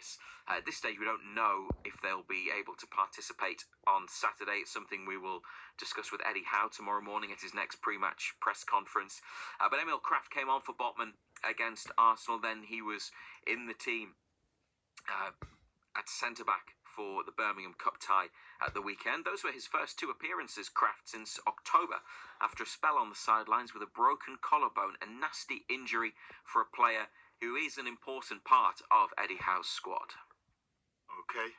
this. At this stage, we don't know if they'll be able to participate on Saturday. It's something we will discuss with Eddie Howe tomorrow morning at his next pre-match press conference. But Emil Kraft came on for Botman against Arsenal. Then he was in the team at centre-back for the Birmingham Cup tie at the weekend. Those were his first two appearances, Kraft, since October, after a spell on the sidelines with a broken collarbone, a nasty injury for a player who is an important part of Eddie Howe's squad. Okay.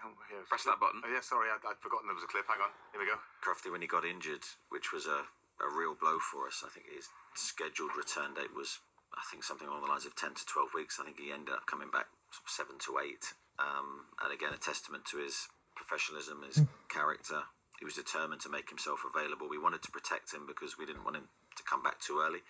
Oh, yeah. Press that button. Oh, yeah, sorry, I'd forgotten there was a clip. Hang on. Here we go. Crafty, when he got injured, which was a real blow for us, I think his scheduled return date was, I think, something along the lines of 10 to 12 weeks. I think he ended up coming back 7 to 8. And again, a testament to his professionalism, his character. He was determined to make himself available. We wanted to protect him because we didn't want him to come back too early.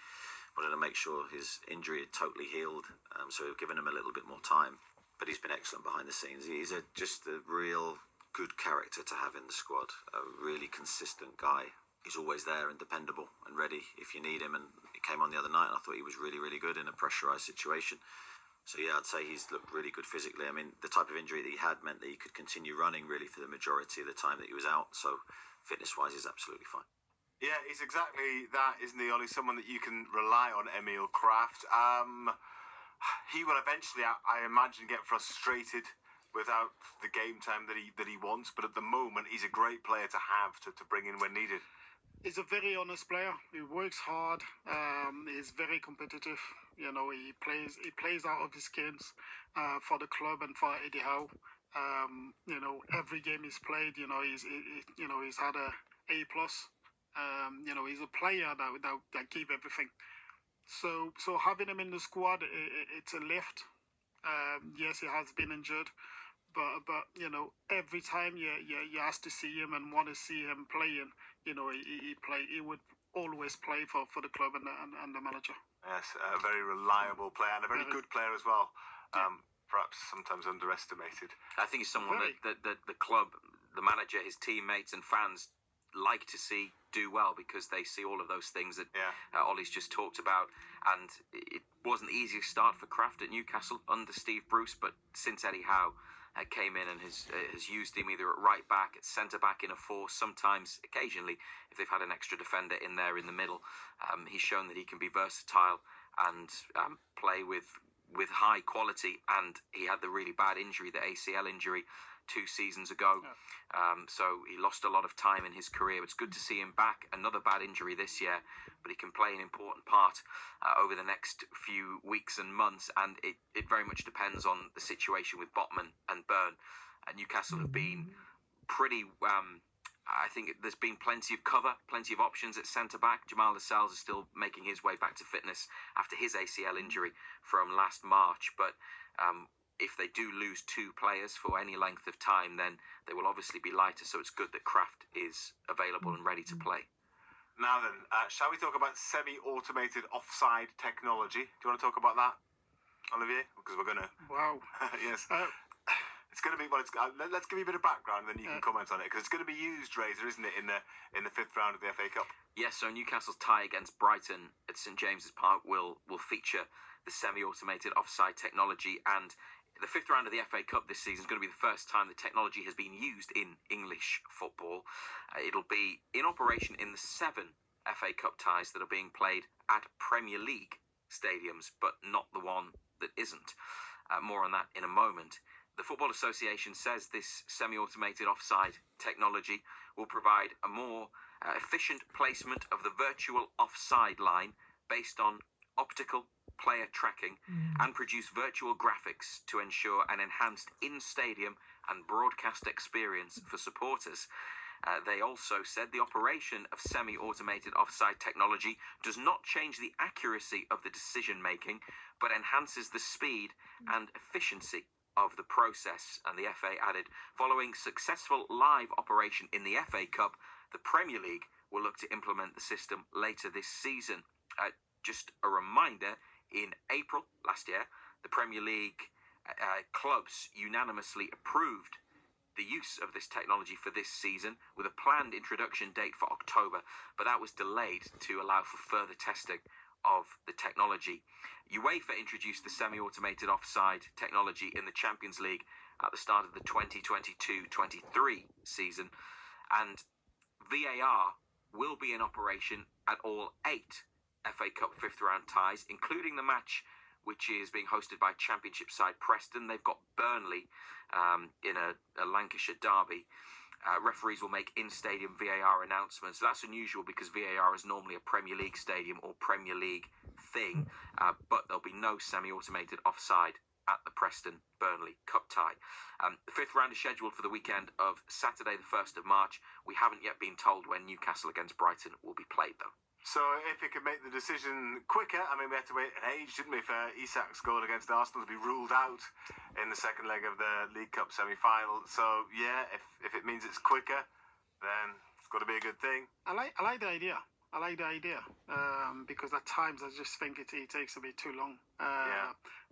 Wanted to make sure his injury had totally healed, so we've given him a little bit more time. But he's been excellent behind the scenes. He's just a real good character to have in the squad. A really consistent guy. He's always there and dependable and ready if you need him. And he came on the other night and I thought he was really, really good in a pressurised situation. So yeah, I'd say he's looked really good physically. I mean, the type of injury that he had meant that he could continue running really for the majority of the time that he was out. So fitness-wise, he's absolutely fine. Yeah, he's exactly that, isn't he, Ollie? Someone that you can rely on, Emil Kraft. He will eventually, I imagine, get frustrated without the game time that he wants. But at the moment, he's a great player to have to bring in when needed. He's a very honest player. He works hard. He's very competitive. You know, he plays out of his skins for the club and for Eddie Howe. You know, every game he's played, he's had a A+. You know, he's a player that gave everything. So having him in the squad, it's a lift. Yes, he has been injured, but you know, every time you ask to see him and want to see him playing, you know, he would always play for the club and the manager. Yes, a very reliable player and a very good player as well. Perhaps sometimes underestimated. I think he's someone that the club, the manager, his teammates and fans like to see do well because they see all of those things that Ollie's just talked about. And it wasn't the easiest start for Kraft at Newcastle under Steve Bruce, but since Eddie Howe came in and has used him either at right back, at centre back in a 4, sometimes, occasionally, if they've had an extra defender in there in the middle, he's shown that he can be versatile and play with high quality. And he had the really bad injury, the ACL injury, 2 seasons ago. So he lost a lot of time in his career. It's good to see him back. Another bad injury this year, but he can play an important part over the next few weeks and months. And it very much depends on the situation with Botman and Byrne. Newcastle have been pretty... I think there's been plenty of cover, plenty of options at centre-back. Jamal Lascelles is still making his way back to fitness after his ACL injury from last March. But if they do lose 2 players for any length of time, then they will obviously be lighter. So it's good that Kraft is available and ready to play. Now then, shall we talk about semi-automated offside technology? Do you want to talk about that, Olivier? Because we're going to... Wow. Yes. It's going to be... Well, let's give you a bit of background, and then you can comment on it. Because it's going to be used, Razor, isn't it, in the 5th round of the FA Cup? Yes, so Newcastle's tie against Brighton at St James's Park will feature the semi-automated offside technology, and the 5th round of the FA Cup this season is going to be the first time the technology has been used in English football. It'll be in operation in the 7 FA Cup ties that are being played at Premier League stadiums, but not the one that isn't. More on that in a moment. The Football Association says this semi-automated offside technology will provide a more efficient placement of the virtual offside line based on optical player tracking and produce virtual graphics to ensure an enhanced in-stadium and broadcast experience for supporters. They also said the operation of semi-automated offside technology does not change the accuracy of the decision-making, but enhances the speed and efficiency of the process. And the FA added, following successful live operation in the FA Cup, the Premier League will look to implement the system later this season. Just a reminder, in April last year, the Premier League clubs unanimously approved the use of this technology for this season with a planned introduction date for October, but that was delayed to allow for further testing of the technology. UEFA introduced the semi-automated offside technology in the Champions League at the start of the 2022-23 season, and VAR will be in operation at all 8 FA Cup fifth round ties, including the match which is being hosted by Championship side Preston. They've got Burnley in a Lancashire derby. Referees will make in-stadium VAR announcements. That's unusual because VAR is normally a Premier League stadium or Premier League thing, but there'll be no semi-automated offside at the Preston-Burnley Cup tie. The fifth round is scheduled for the weekend of Saturday the 1st of March. We haven't yet been told when Newcastle against Brighton will be played, though. So if it could make the decision quicker, I mean, we had to wait an age, didn't we, for Isak's goal against Arsenal to be ruled out in the second leg of the League Cup semi-final. So, yeah, if it means it's quicker, then it's got to be a good thing. I like the idea. Because at times I just think it takes a bit too long.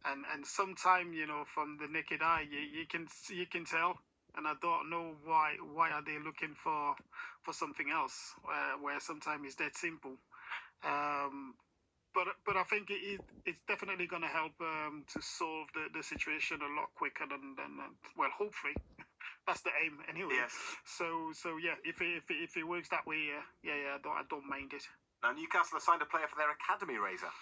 And sometimes, from the naked eye, you can tell. And I don't know why are they looking for something else where sometimes it's that simple. But I think it's definitely going to help to solve the situation a lot quicker than well, hopefully. That's the aim anyway. Yes. So yeah, if it works that way, I don't mind it. Now Newcastle have signed a player for their academy, Razor.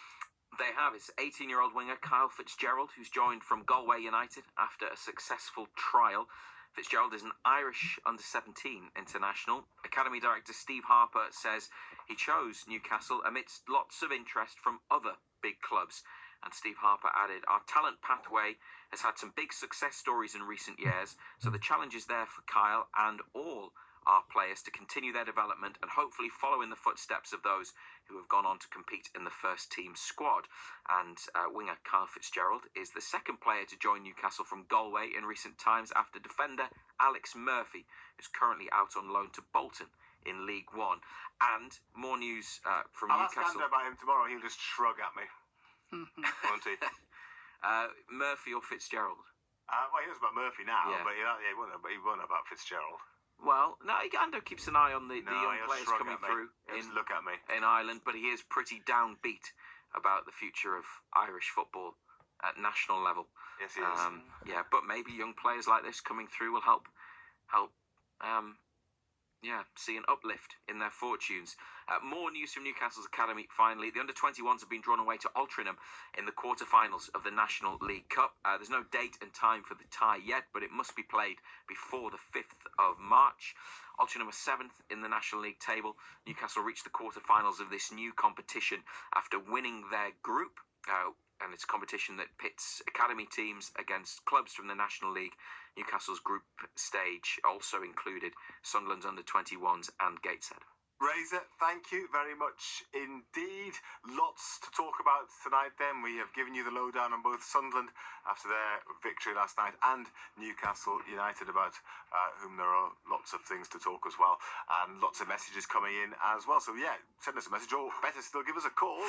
They have. It's 18-year-old winger Kyle Fitzgerald, who's joined from Galway United after a successful trial. Fitzgerald is an Irish under-17 international. Academy director Steve Harper says he chose Newcastle amidst lots of interest from other big clubs. And Steve Harper added, "Our talent pathway has had some big success stories in recent years, so the challenge is there for Kyle and all our players to continue their development and hopefully follow in the footsteps of those who have gone on to compete in the first team squad." And winger Kyle Fitzgerald is the second player to join Newcastle from Galway in recent times after defender Alex Murphy, who's currently out on loan to Bolton in League One. And more news from Newcastle. I'll ask Andrew about him tomorrow. He'll just shrug at me, won't he? Murphy or Fitzgerald? Well, he knows about Murphy now, Yeah. but he won't know about Fitzgerald. Well, no, Ando keeps an eye on the young he'll players shrug coming at me. through He'll just look at me. in Ireland, but he is pretty downbeat about the future of Irish football at national level. Yes, he is. Yeah, but maybe young players like this coming through will help see an uplift in their fortunes. More news from Newcastle's academy, finally. The under-21s have been drawn away to Altrincham in the quarter-finals of the National League Cup. There's no date and time for the tie yet, but it must be played before the 5th of March. Altrincham are 7th in the National League table. Newcastle reached the quarter-finals of this new competition after winning their group, and it's a competition that pits academy teams against clubs from the National League. Newcastle's group stage also included Sunderland's under-21s and Gateshead. Razor, thank you very much indeed. Lots to talk about tonight then. We have given you the lowdown on both Sunderland after their victory last night and Newcastle United, about whom there are lots of things to talk as well, and lots of messages coming in as well. So yeah, send us a message, or better still, give us a call.